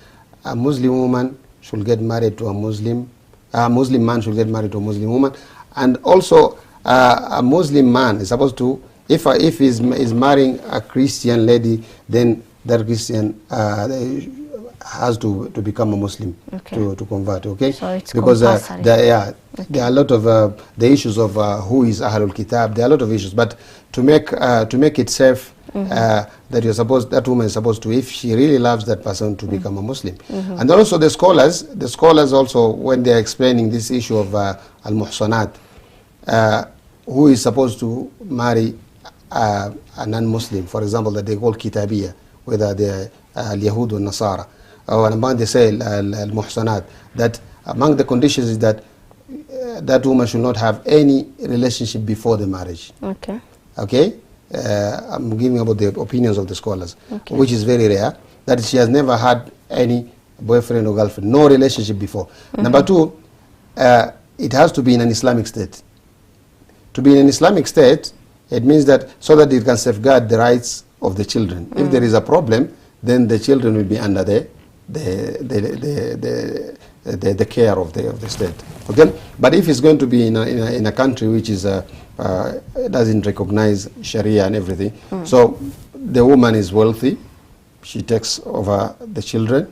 a Muslim woman should get married to a Muslim man should get married to a Muslim woman. And also, a Muslim man is supposed to, if he's marrying a Christian lady, then that Christian has to become a Muslim to convert. Okay, so it's because there are a lot of the issues of who is Ahlul Kitab. There are a lot of issues, but to make it safe, that woman is supposed to, if she really loves that person, to become a Muslim. And also the scholars also, when they are explaining this issue of al-muhsanat, who is supposed to marry a non-Muslim, for example, that they call kitabiyya, whether they are al-Yahud or Nasara, or among they say al-muhsanat, that among the conditions is that that woman should not have any relationship before the marriage. Okay. I'm giving about the opinions of the scholars, which is very rare, that she has never had any boyfriend or girlfriend, no relationship before. Number two, it has to be in an Islamic state. To be in an Islamic state, it means that so that it can safeguard the rights of the children. If there is a problem, then the children will be under the care of the state. Okay, but if it's going to be in a country which is doesn't recognize Sharia and everything, so the woman is wealthy, she takes over the children.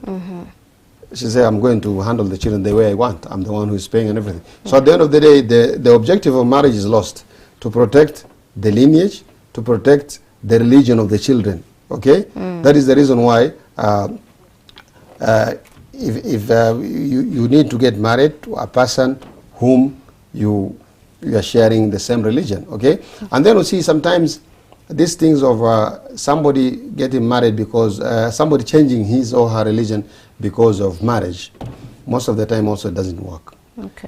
She says, I'm going to handle the children the way I want. I'm the one who is paying and everything. So at the end of the day, the objective of marriage is lost, to protect the lineage, to protect the religion of the children. Okay, that is the reason why if you need to get married to a person whom you are sharing the same religion. Okay, and then we see sometimes these things of somebody getting married because somebody changing his or her religion because of marriage, most of the time also doesn't work.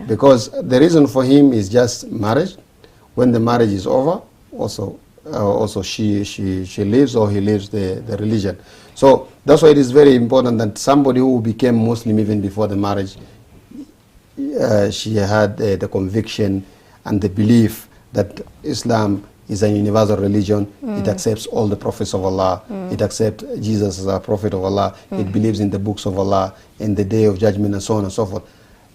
Because the reason for him is just marriage. When the marriage is over, also she leaves or he leaves the religion. So that's why it is very important that somebody who became Muslim even before the marriage, she had the conviction and the belief that Islam is a universal religion. It accepts all the prophets of Allah. It accepts Jesus as a prophet of Allah. It believes in the books of Allah, in the day of judgment, and so on and so forth.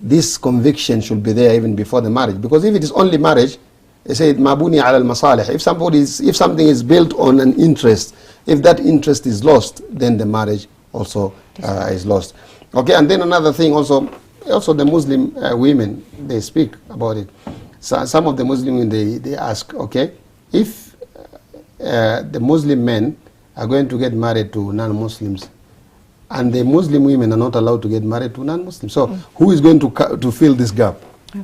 This conviction should be there even before the marriage, because if it is only marriage, they say mabuni ala al-masalih. If something is built on an interest, if that interest is lost, then the marriage also is lost. Okay, and then another thing also the Muslim women, they speak about it. So some of the Muslim women, they ask, okay, if the Muslim men are going to get married to non-Muslims, and the Muslim women are not allowed to get married to non-Muslims, so who is going to fill this gap?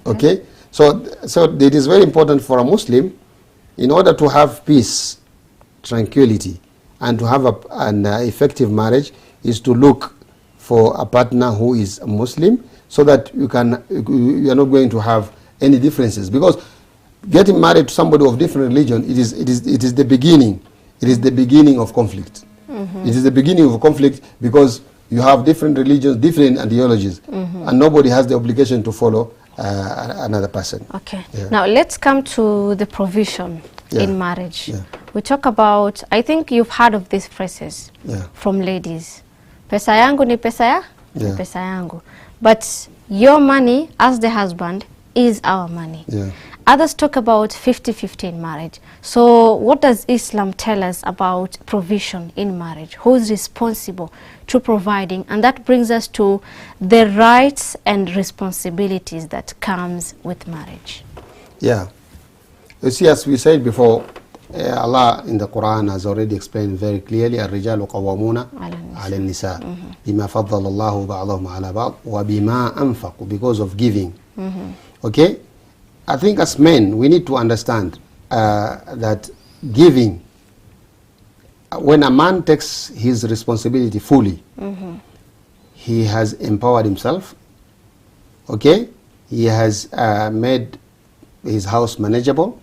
Okay, so it is very important for a Muslim, in order to have peace, tranquility, and to have an effective marriage, is to look for a partner who is a Muslim, so that you are not going to have any differences. Because getting married to somebody of different religion, it is the beginning. It is the beginning of conflict. It is the beginning of conflict, because you have different religions, different ideologies, and nobody has the obligation to follow another person. Okay. Now let's come to the provision in marriage. We talk about, I think you've heard of these phrases from ladies. Pesa yangu ni pesa ya? Ni pesa yangu. But your money as the husband is our money. Others talk about 50-50 in marriage. So what does Islam tell us about provision in marriage? Who is responsible to providing? And that brings us to the rights and responsibilities that comes with marriage. Yeah. You see, as we said before, Allah in the Quran has already explained very clearly, الرجال قوامون على النساء بما فضل الله بعضهم على بعض وبما أنفقوا, because of giving. Okay? I think as men, we need to understand that giving, when a man takes his responsibility fully, he has empowered himself, okay? He has made his house manageable.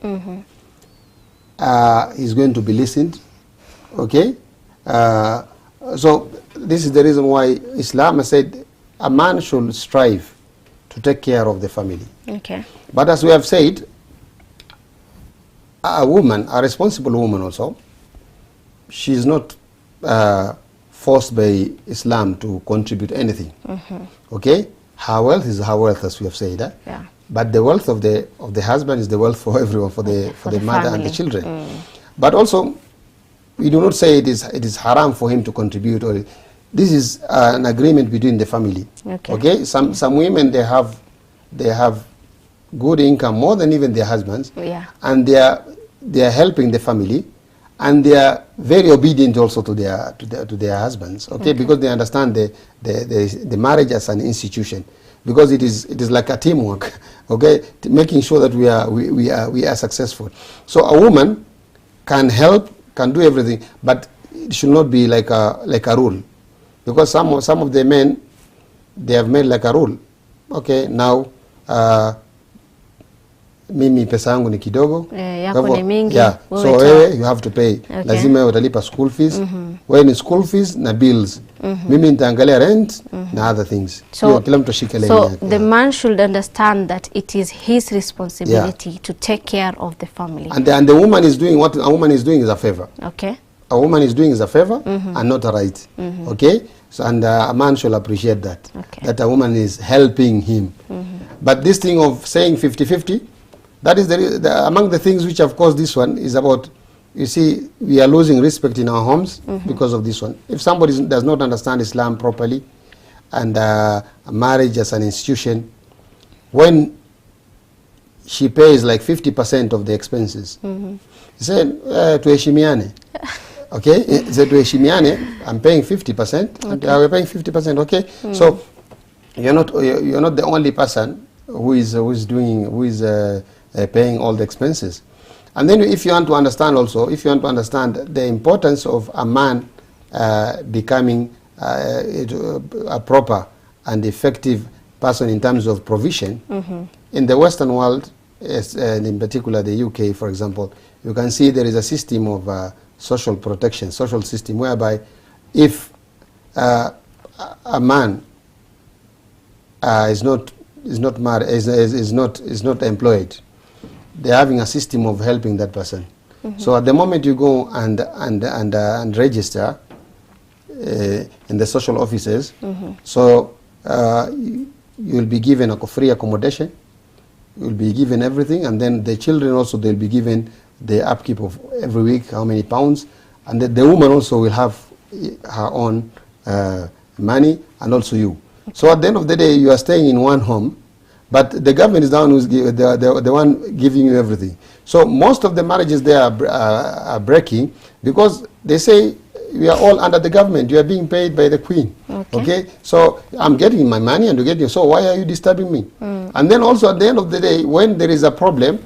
He's going to be listened, okay? So this is the reason why Islam has said a man should strive to take care of the family. Okay. But as we have said, a woman, a responsible woman also, she is not forced by Islam to contribute anything. Okay? Her wealth is her wealth, as we have said. But the wealth of the husband is the wealth for everyone, for the mother and the children. But also, we do not say it is haram for him to contribute, or this is an agreement between the family. Okay. Some women, they have good income, more than even their husbands. Yeah. And they are helping the family, and they are very obedient also to their husbands. Okay. Because they understand the marriage as an institution, because it is like a teamwork. Okay. Making sure that we are successful. So a woman can help, can do everything, but it should not be like a rule, because some of the men, they have made like a rule. Okay, now mimi pesa yangu ni kidogo, yako ni mingi, yeah, so wewe you have to pay. Lazima utalipa school fees. Wewe ni school fees na bills. Mimi nitaangalia rent na other things. So kila mtu ashike line so yake. the man should understand that it is his responsibility to take care of the family. And the woman is doing what a woman is doing is a favor. Okay. A woman is doing is a favor and not a right. Okay. So, and a man should appreciate that. Okay. That a woman is helping him. But this thing of saying 50-50, that is among the things which have caused this one is about, you see, we are losing respect in our homes because of this one. If somebody does not understand Islam properly, and marriage as an institution, when she pays like 50% of the expenses, he said, tuheshimiane. Okay, so tuheshimiane, I'm paying 50%, and we're paying 50%. Okay, so you're not the only person who is paying all the expenses. And then if you want to understand also, if you want to understand the importance of a man becoming a proper and effective person in terms of provision, in the Western world, and in particular the UK, for example, you can see there is a system of social protection, social system, whereby if a man is not married, is not employed, they're having a system of helping that person. So at the moment you go and register in the social offices, so you'll be given a free accommodation, you'll be given everything, and then the children also, they'll be given the upkeep of every week, how many pounds, and the woman also will have her own money, and also you. So at the end of the day, you are staying in one home, but the government is the one who's the one giving you everything. So most of the marriages there are breaking because they say we are all under the government. You are being paid by the Queen. Okay? So I'm getting my money and you're getting. So why are you disturbing me? And then also at the end of the day, when there is a problem,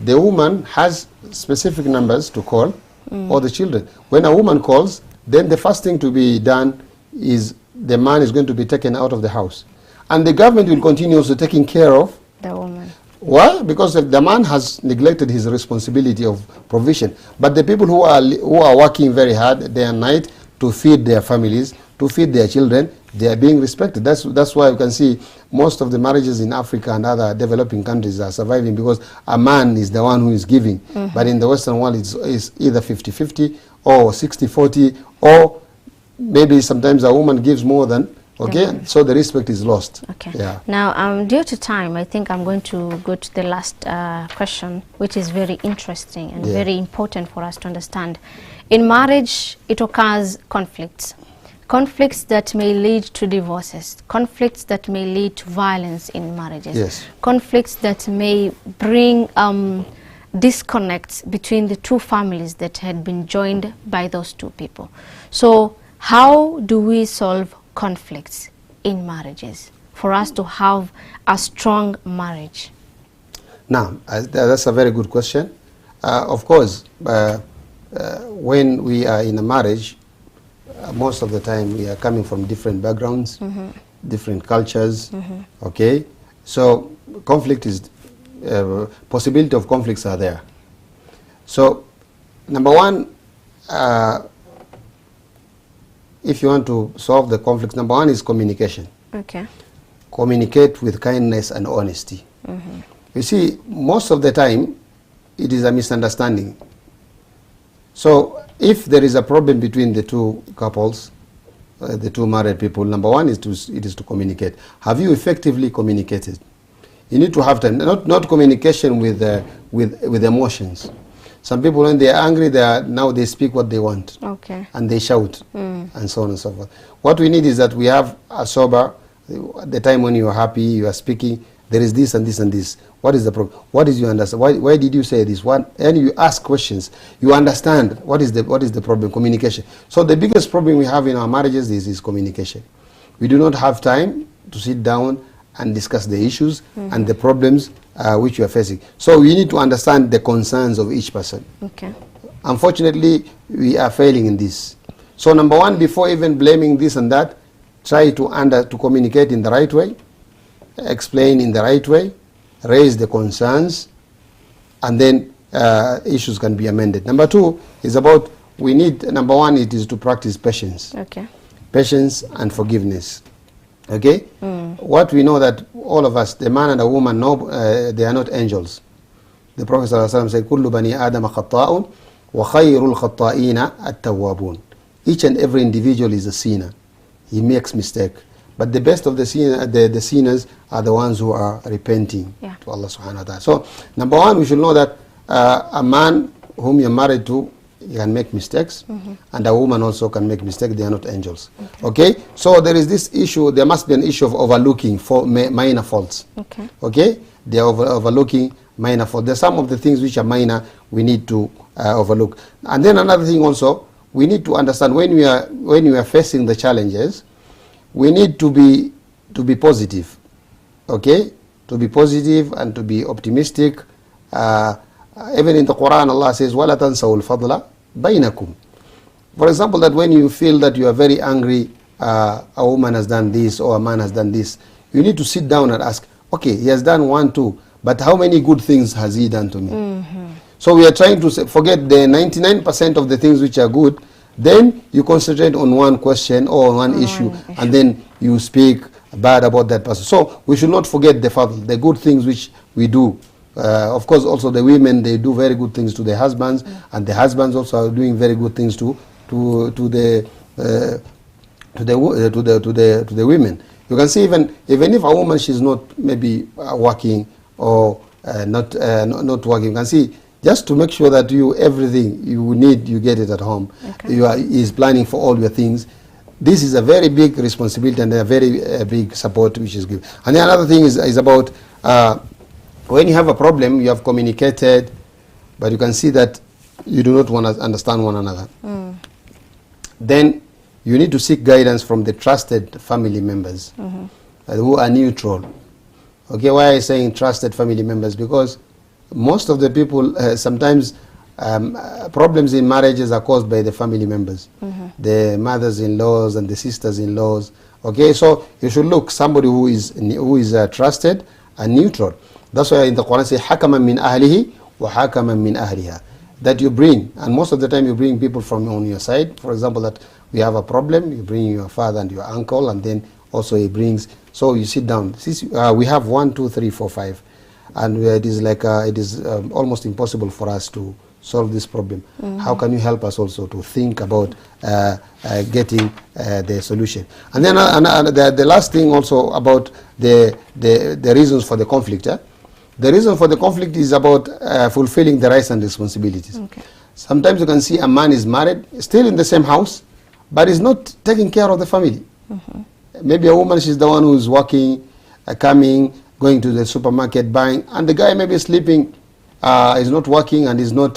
the woman has specific numbers to call, or the children. When a woman calls, then the first thing to be done is the man is going to be taken out of the house. And the government will continue also taking care of the woman. Why? Because the man has neglected his responsibility of provision. But the people who are working very hard day and night to feed their families, to feed their children, they are being respected. That's why you can see most of the marriages in Africa and other developing countries are surviving, because a man is the one who is giving. But in the Western world, it's either 50-50 or 60-40, or maybe sometimes a woman gives more than. Okay, so the respect is lost. Okay. Yeah. Now, due to time, I think I'm going to go to the last question, which is very interesting and very important for us to understand. In marriage, it occurs conflicts. Conflicts that may lead to divorces. Conflicts that may lead to violence in marriages. Yes. Conflicts that may bring disconnects between the two families that had been joined by those two people. So, how do we solve conflicts in marriages for us to have a strong marriage? Now, that's a very good question. Of course, when we are in a marriage, most of the time we are coming from different backgrounds, different cultures, okay? So conflict is, possibility of conflicts are there. So, number one, if you want to solve the conflicts, number one is communication. Okay. Communicate with kindness and honesty. You see, most of the time, it is a misunderstanding. So, if there is a problem between the two couples, the two married people, number one is to communicate. Have you effectively communicated? You need to have time, not communication with emotions. Some people, when they are angry, now they speak what they want. Okay. And they shout, and so on and so forth. What we need is that we have a sober, the time when you are happy, you are speaking, there is this and this and this. What is the problem? What is you understand? Why did you say this? And you ask questions. You understand what is the problem? Communication. So the biggest problem we have in our marriages is communication. We do not have time to sit down and discuss the issues and the problems which you are facing. So we need to understand the concerns of each person. Okay. Unfortunately, we are failing in this. So number one, before even blaming this and that, try to communicate in the right way, explain in the right way, raise the concerns, and then issues can be amended. Number two is about, number one, it is to practice patience. Okay. Patience and forgiveness. Okay? What we know that all of us, the man and the woman, they are not angels. The Prophet ﷺ said, كُلُّ بَنِي آدَمَ خَطَّاءٌ وَخَيْرُ الْخَطَّائِينَ التَّوَّابُونَ. Each and every individual is a sinner. He makes mistake. But the best of the sinners are the ones who are repenting to Allah subhanahu wa ta'ala. So, number one, we should know that a man whom you're married to, he can make mistakes, and a woman also can make mistakes. They are not angels. Okay? So there is this issue, there must be an issue of overlooking for minor faults. Okay? They are overlooking minor faults. There are some of the things which are minor we need to overlook. And then another thing also, we need to understand when we are facing the challenges, we need to be positive. Okay? To be positive and to be optimistic. Even in the Quran, Allah says, وَلَا تَنْسَوُا الْفَضْلَ بَيْنَكُمْ. For example, that when you feel that you are very angry, a woman has done this or a man has done this, you need to sit down and ask, okay, he has done 1, 2, but how many good things has he done to me? So we are trying to forget the 99% of the things which are good. Then you concentrate on one question or one issue, and then you speak bad about that person. So we should not forget the good things which we do. Of course, also the women, they do very good things to their husbands, and the husbands also are doing very good things to the women. You can see even if a woman, she's not maybe working or not working, you can see, just to make sure that everything you need, you get it at home. Is planning for all your things. This is a very big responsibility and a very big support which is given. And then another thing is about when you have a problem, you have communicated, but you can see that you do not want to understand one another. Then you need to seek guidance from the trusted family members who are neutral. Okay, why am I saying trusted family members? Because most of the people, sometimes problems in marriages are caused by the family members, the mothers-in-laws and the sisters-in-laws. Okay, so you should look somebody who is trusted and neutral. That's why in the Quran say حَكَمًا مِنْ أَهْلِهِ وَحَكَمًا مِنْ أَهْلِهَا. That you bring, and most of the time you bring people from on your side. For example, that we have a problem, you bring your father and your uncle, and then also he brings. So you sit down. We have 1, 2, 3, 4, 5. And it is like it is almost impossible for us to solve this problem. How can you help us also to think about getting the solution? And then the last thing also about the reasons for the conflict. The reason for the conflict is about fulfilling the rights and responsibilities. Sometimes you can see a man is married, still in the same house, but is not taking care of the family. Maybe a woman, she's the one who's working, coming, going to the supermarket, buying, and the guy may be sleeping, is not working and is not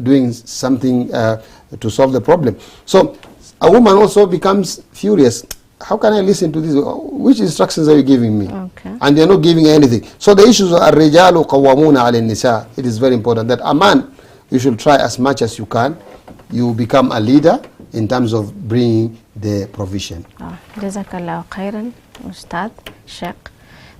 doing something to solve the problem. So a woman also becomes furious. How can I listen to this? Which instructions are you giving me? And you're not giving anything. So the issues are الرجال قوامون على النساء. It is very important that a man, you should try as much as you can. You become a leader in terms of bringing the provision. Jazakallah khairan, Ustad, Sheikh.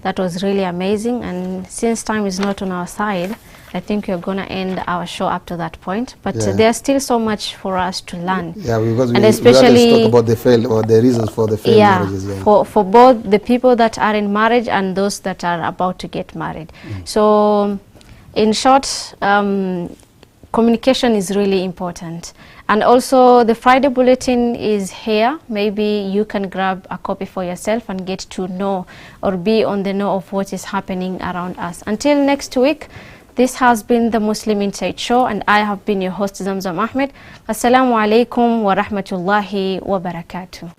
That was really amazing, and since time is not on our side, I think we're going to end our show up to that point. But there's still so much for us to learn. Yeah, because we especially talk about the reasons for the failed marriages. Yeah, for both the people that are in marriage and those that are about to get married. So, in short, communication is really important. And also the Friday Bulletin is here. Maybe you can grab a copy for yourself and get to know or be on the know of what is happening around us. Until next week, This has been the Muslim Insight Show, and I have been your host Zamzam Ahmed. Assalamu alaikum wa rahmatullahi wa barakatuh.